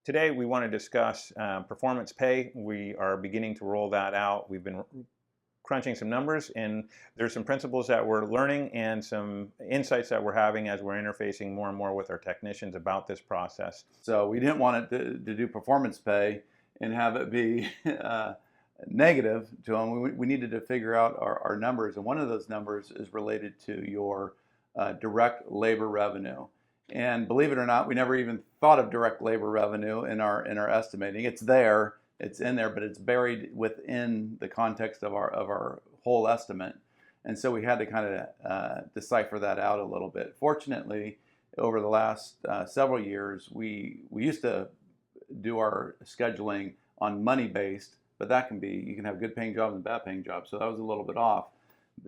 today we want to discuss performance pay. We are beginning to roll that out. We've been crunching some numbers, and there's some principles that we're learning and some insights that we're having as we're interfacing more and more with our technicians about this process. So we didn't want it to do performance pay and have it be negative to them. We needed to figure out our numbers, and one of those numbers is related to your direct labor revenue. And believe it or not, we never even thought of direct labor revenue in our estimating. It's there. It's in there, but it's buried within the context of our whole estimate. And so we had to kind of decipher that out a little bit. Fortunately, over the last several years, we used to do our scheduling on money-based, but that you can have good paying jobs and bad paying jobs. So that was a little bit off.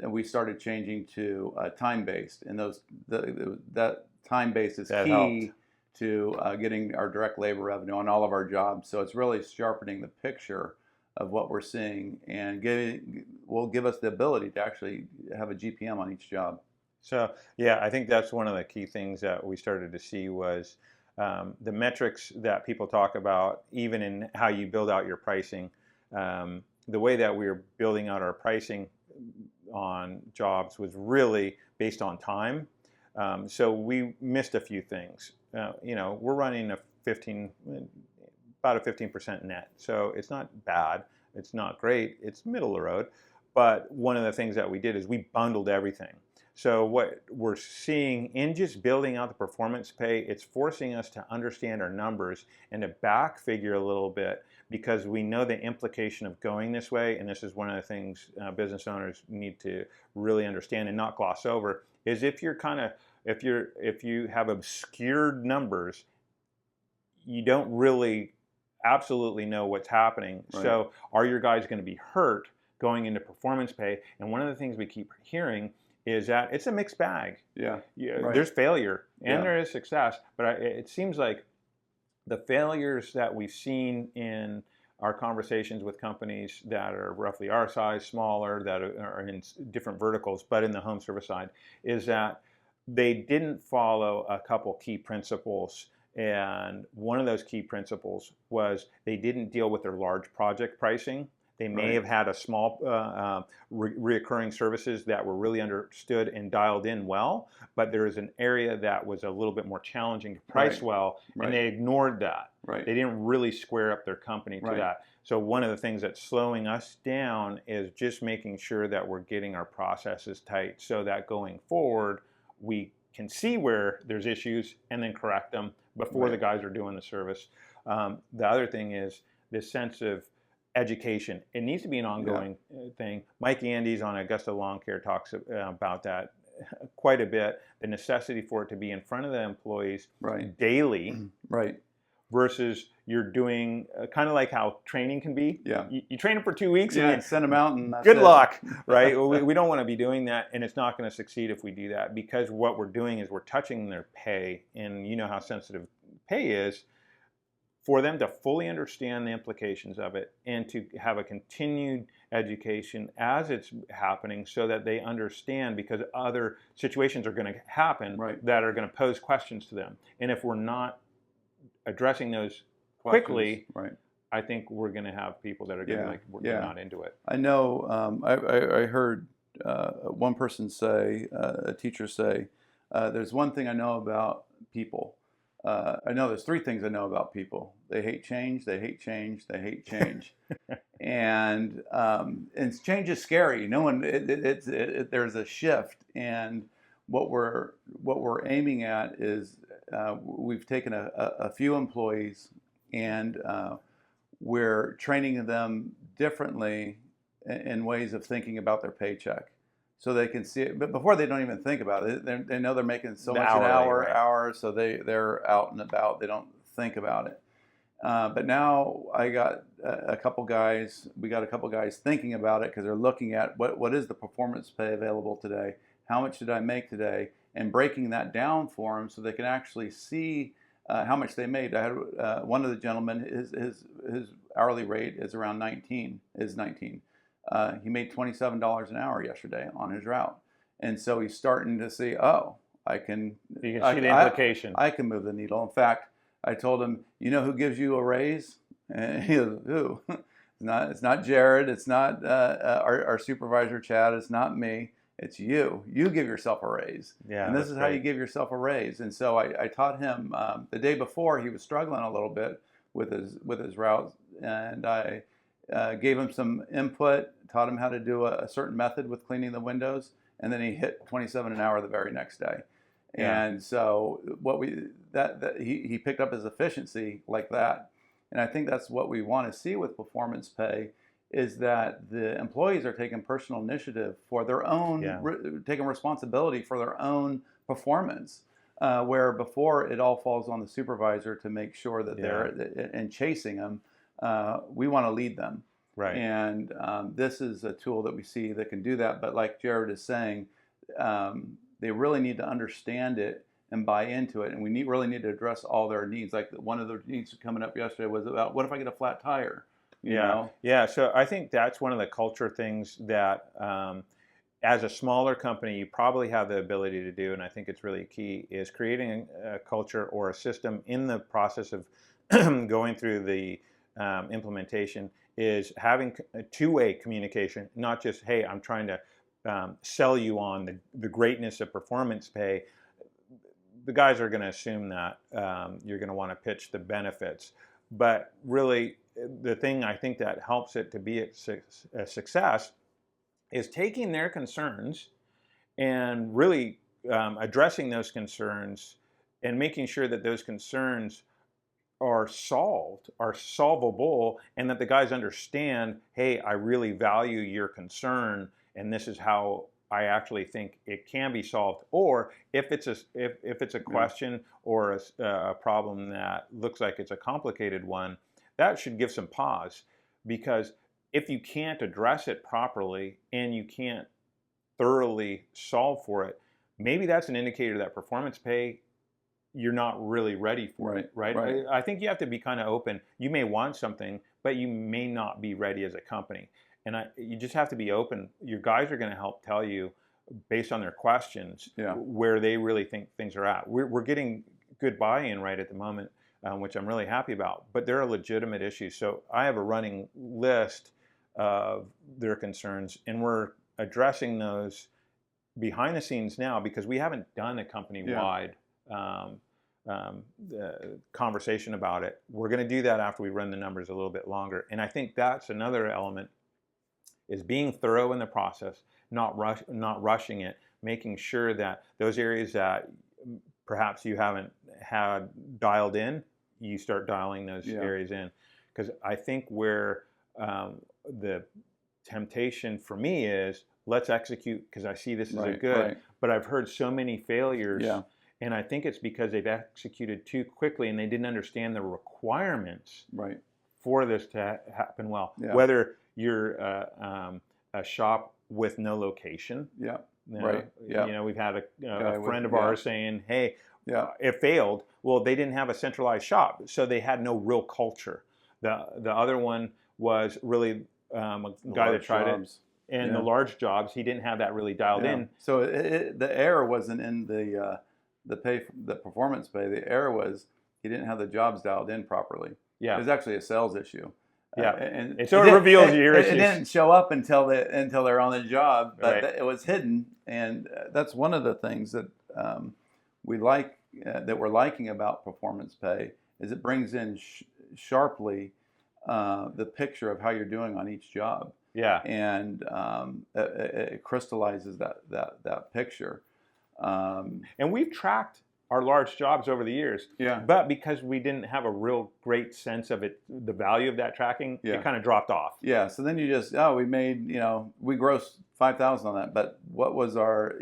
And we started changing to time-based, and that time-based is key to getting our direct labor revenue on all of our jobs. So it's really sharpening the picture of what we're seeing, and will give us the ability to actually have a GPM on each job. So yeah, I think that's one of the key things that we started to see was the metrics that people talk about, even in how you build out your pricing. The way that we were building out our pricing on jobs was really based on time. So we missed a few things. We're running about a 15% net. So it's not bad. It's not great. It's middle of the road. But one of the things that we did is we bundled everything. So what we're seeing in just building out the performance pay, it's forcing us to understand our numbers and to back figure a little bit, because we know the implication of going this way. And this is one of the things business owners need to really understand and not gloss over, is if you have obscured numbers, you don't really absolutely know what's happening. Right. So are your guys going to be hurt going into performance pay? And one of the things we keep hearing is that it's a mixed bag. Yeah. Right. There's failure and there is success, but it seems like the failures that we've seen in our conversations with companies that are roughly our size, smaller, that are in different verticals, but in the home service side, is that they didn't follow a couple key principles. And one of those key principles was they didn't deal with their large project pricing. They may have had a small reoccurring services that were really understood and dialed in well, but there is an area that was a little bit more challenging to price well, and they ignored that. Right. They didn't really square up their company to that. So one of the things that's slowing us down is just making sure that we're getting our processes tight so that going forward, we can see where there's issues and then correct them before the guys are doing the service. The other thing is this sense of education. It needs to be an ongoing thing. Mike Andes on Augusta Lawn Care talks about that quite a bit, the necessity for it to be in front of the employees daily versus you're doing kind of like how training can be. You train them for 2 weeks and send them out and good luck, right? we don't want to be doing that, and it's not going to succeed if we do that, because what we're doing is we're touching their pay, and you know how sensitive pay is. For them to fully understand the implications of it and to have a continued education as it's happening so that they understand, because other situations are going to happen that are going to pose questions to them. And if we're not addressing those quickly, I think we're going to have people that are going to we're not into it. I know I heard one person say, a teacher say, there's one thing I know about people. I know there's 3 things I know about people. They hate change, they hate change, they hate change. and change is scary. No one, there's a shift. And what we're aiming at is we've taken a few employees and we're training them differently in ways of thinking about their paycheck. So they can see it, but before they don't even think about it. They know they're making so much an hour, so they're out and about. They don't think about it. But now I got a couple guys. We got a couple guys thinking about it because they're looking at what is the performance pay available today? How much did I make today? And breaking that down for them so they can actually see how much they made. I had one of the gentlemen. His hourly rate is around 19. He made $27 an hour yesterday on his route, and so he's starting to see, I can. You can see the implication. I can move the needle. In fact, I told him, you know who gives you a raise? And he goes, who? It's not Jared. It's not our supervisor, Chad. It's not me. It's you. You give yourself a raise. Yeah, And this that's is how you great. give yourself a raise. And so I taught him the day before he was struggling a little bit with his routes. And I gave him some input, taught him how to do a certain method with cleaning the windows. And then he hit 27 an hour the very next day. Yeah. And so he picked up his efficiency like that. And I think that's what we want to see with performance pay, is that the employees are taking personal initiative for their own, Yeah. taking responsibility for their own performance, where before it all falls on the supervisor to make sure that they're and chasing them. We want to lead them. Right. And this is a tool that we see that can do that. But like Jared is saying, they really need to understand it and buy into it, and we really need to address all their needs. Like one of the needs coming up yesterday was about, what if I get a flat tire? You know? Yeah. So I think that's one of the culture things that, as a smaller company, you probably have the ability to do, and I think it's really key, is creating a culture or a system in the process of going through the implementation, is having a two-way communication, not just, hey, I'm trying to sell you on the greatness of performance pay. The guys are going to assume that you're going to want to pitch the benefits. But really, the thing I think that helps it to be a success is taking their concerns and really addressing those concerns and making sure that those concerns are solvable, and that the guys understand, hey, I really value your concern, and this is how I actually think it can be solved. Or if it's a question or a problem that looks like it's a complicated one, that should give some pause, because if you can't address it properly and you can't thoroughly solve for it, maybe that's an indicator that performance pay, you're not really ready for it, right? I think you have to be kind of open. You may want something, but you may not be ready as a company. And you just have to be open. Your guys are going to help tell you, based on their questions, where they really think things are at. We're getting good buy-in right at the moment, which I'm really happy about. But there are legitimate issues. So I have a running list of their concerns, and we're addressing those behind the scenes now, because we haven't done a company-wide conversation about it. We're going to do that after we run the numbers a little bit longer. And I think that's another element, is being thorough in the process, not rushing it, making sure that those areas that perhaps you haven't had dialed in, you start dialing those areas in. Because I think where the temptation for me is, let's execute because I see this as good. But I've heard so many failures, and I think it's because they've executed too quickly and they didn't understand the requirements for this to happen well. Whether you're a shop with no location, you know, we've had a friend of ours saying, hey, it failed. Well, they didn't have a centralized shop, so they had no real culture. The other one was really a guy that tried it. And the large jobs, he didn't have that really dialed in. So the error wasn't in the performance pay. The error was he didn't have the jobs dialed in properly. It was actually a sales issue. And so it reveals your issues. It didn't show up until they're on the job, but it was hidden. And that's one of the things that we like, that we're liking about performance pay, is it brings in sharply the picture of how you're doing on each job. And it crystallizes that picture. And we've tracked our large jobs over the years. But because we didn't have a real great sense of it, the value of that tracking, it kind of dropped off. So then you just, we made, we grossed $5,000 on that, but what was our,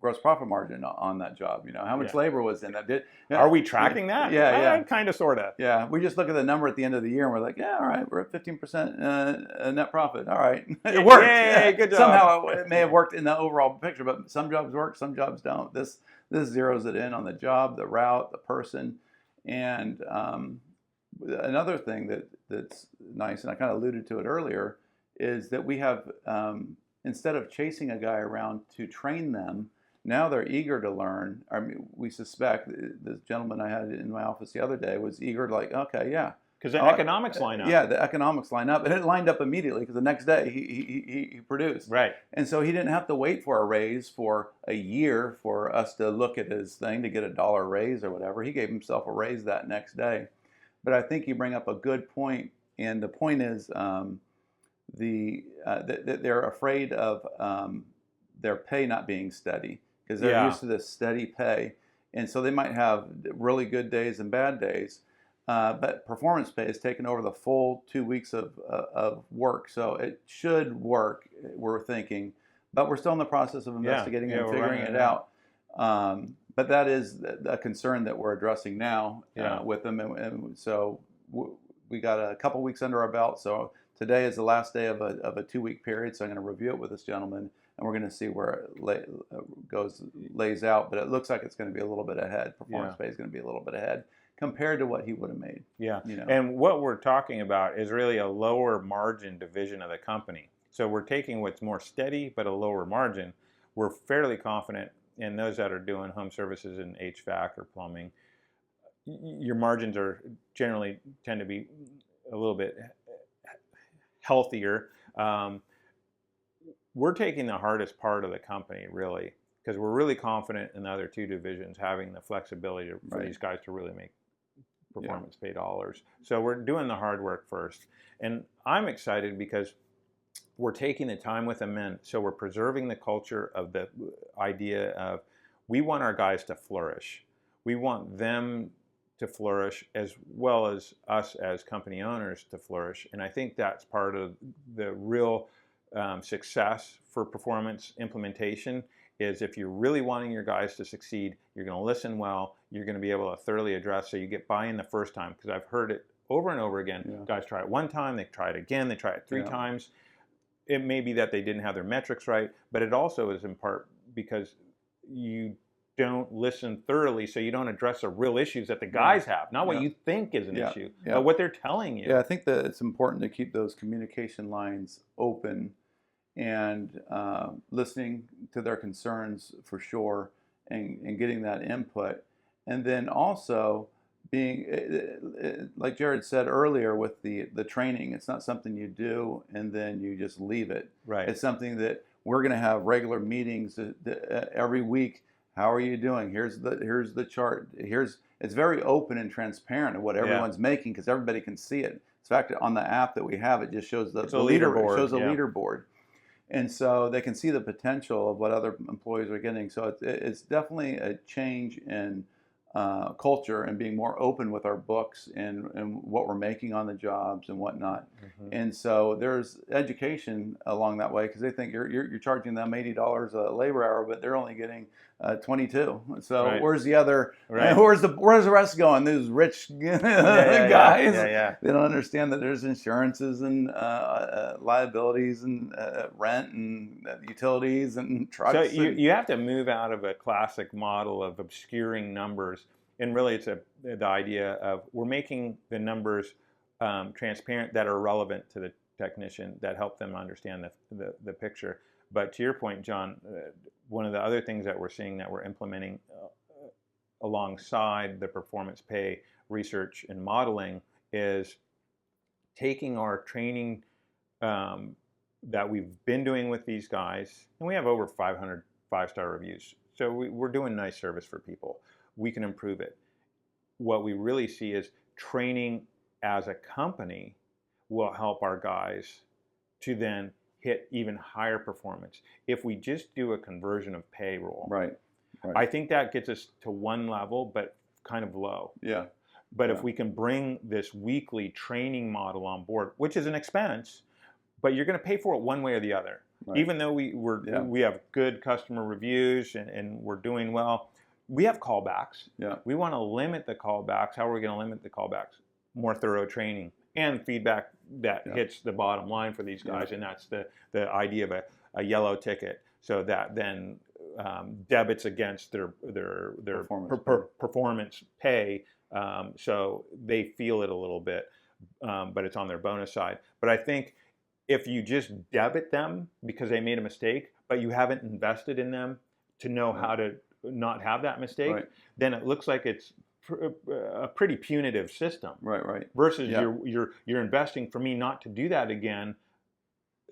gross profit margin on that job? How much labor was in that? Are we tracking that? Kind of, sort of. We just look at the number at the end of the year and we're like, all right, we're at 15% net profit. All right. It worked. Yay, good job. Somehow it may have worked in the overall picture, but some jobs work, some jobs don't. This zeroes it in on the job, the route, the person. And another thing that's nice, and I kind of alluded to it earlier, is that we have, instead of chasing a guy around to train them, Now they're eager to learn. I mean, we suspect the gentleman I had in my office the other day was eager to like, okay, yeah. Because the Oh, economics line up. Yeah, the economics line up, and it lined up immediately because the next day he produced. Right. And so he didn't have to wait for a raise for a year for us to look at his thing to get a dollar raise or whatever. He gave himself a raise that next day. But I think you bring up a good point, and the point is they're afraid of their pay not being steady because they're Yeah. used to this steady pay, and so they might have really good days and bad days. But performance pay has taken over the full 2 weeks of work, so it should work. We're thinking, but we're still in the process of investigating and we're figuring running it it out. But that is a concern that we're addressing now Yeah. with them, and so we got a couple weeks under our belt. So today is the last day of a 2 week period. So I'm going to review it with this gentleman, and we're going to see where it lays out. But it looks like it's going to be a little bit ahead. Performance pay is going to be a little bit ahead compared to what he would have made. Yeah. You know. And what we're talking about is really a lower margin division of the company. So we're taking what's more steady but a lower margin. We're fairly confident in those that are doing home services and HVAC or plumbing. Your margins are generally tend to be a little bit healthier. We're taking the hardest part of the company, really, because we're really confident in the other two divisions having the flexibility for these guys to really make performance pay dollars. So we're doing the hard work first. And I'm excited because we're taking the time with the men. So we're preserving the culture of the idea of we want our guys to flourish. We want them to flourish as well as us as company owners to flourish. And I think that's part of the real success for performance implementation is if you're really wanting your guys to succeed, you're going to listen well, you're going to be able to thoroughly address so you get buy-in the first time. Because I've heard it over and over again. Guys try it one time, they try it again, they try it three times. It may be that they didn't have their metrics right, but it also is in part because you don't listen thoroughly, so you don't address the real issues that the guys have, not what you think is an issue, but what they're telling you. Yeah, I think that it's important to keep those communication lines open and listening to their concerns for sure, and getting that input, and then also being like Jared said earlier with the training. It's not something you do and then you just leave it. Right. It's something that we're going to have regular meetings every week. How are you doing? Here's the chart. It's very open and transparent of what everyone's making because everybody can see it. In fact, on the app that we have, it just shows the leaderboard. It shows a leaderboard. And so they can see the potential of what other employees are getting. So it's definitely a change in culture and being more open with our books and what we're making on the jobs and whatnot. And so there's education along that way because they think you're charging them $80 a labor hour, but they're only getting 22. So where's the other? Where's the rest going? These rich guys. They don't understand that there's insurances and liabilities and rent and utilities and trucks. So you have to move out of a classic model of obscuring numbers, and really it's the idea of we're making the numbers transparent that are relevant to the technician that help them understand the picture. But to your point, John, one of the other things that we're seeing that we're implementing alongside the performance pay research and modeling is taking our training that we've been doing with these guys, and we have over 500 5-star reviews. So we're doing nice service for people. We can improve it. What we really see is training as a company will help our guys to then hit even higher performance. If we just do a conversion of payroll, I think that gets us to one level, but kind of low. But if we can bring this weekly training model on board, which is an expense, but you're going to pay for it one way or the other. Even though we have good customer reviews and we're doing well, we have callbacks. We want to limit the callbacks. How are we going to limit the callbacks? More thorough training and feedback that hits the bottom line for these guys, and that's the idea of a yellow ticket, so that then debits against their performance pay, so they feel it a little bit, but it's on their bonus side. But I think if you just debit them because they made a mistake, but you haven't invested in them to know Right. how to not have that mistake, Right. then it looks like it's a pretty punitive system. Right. Right. Versus Yeah. you're investing for me not to do that again.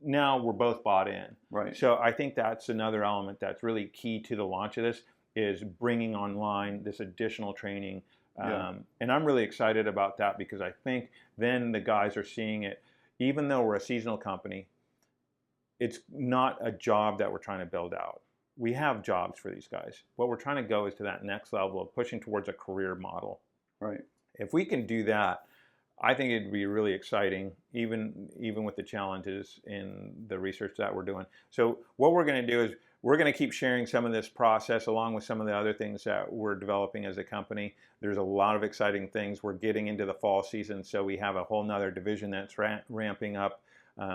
Now we're both bought in. Right. So I think that's another element that's really key to the launch of this, is bringing online this additional training. Yeah. And I'm really excited about that, because I think then the guys are seeing it. Even though we're a seasonal company, it's not a job that we're trying to build out. We have jobs for these guys. What we're trying to go is to that next level of pushing towards a career model. Right. If we can do that, I think it'd be really exciting, even with the challenges in the research that we're doing. So what we're going to do is we're going to keep sharing some of this process along with some of the other things that we're developing as a company. There's a lot of exciting things. We're getting into the fall season, so we have a whole nother division that's ramping up.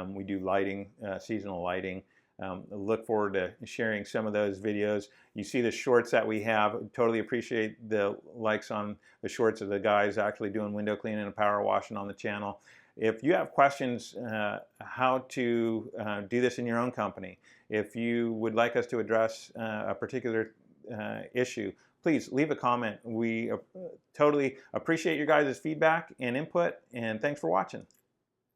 We do lighting, seasonal lighting. Look forward to sharing some of those videos. You see the shorts that we have. Totally appreciate the likes on the shorts of the guys actually doing window cleaning and power washing on the channel. If you have questions how to do this in your own company, if you would like us to address a particular issue, please leave a comment. We totally appreciate your guys' feedback and input, and thanks for watching.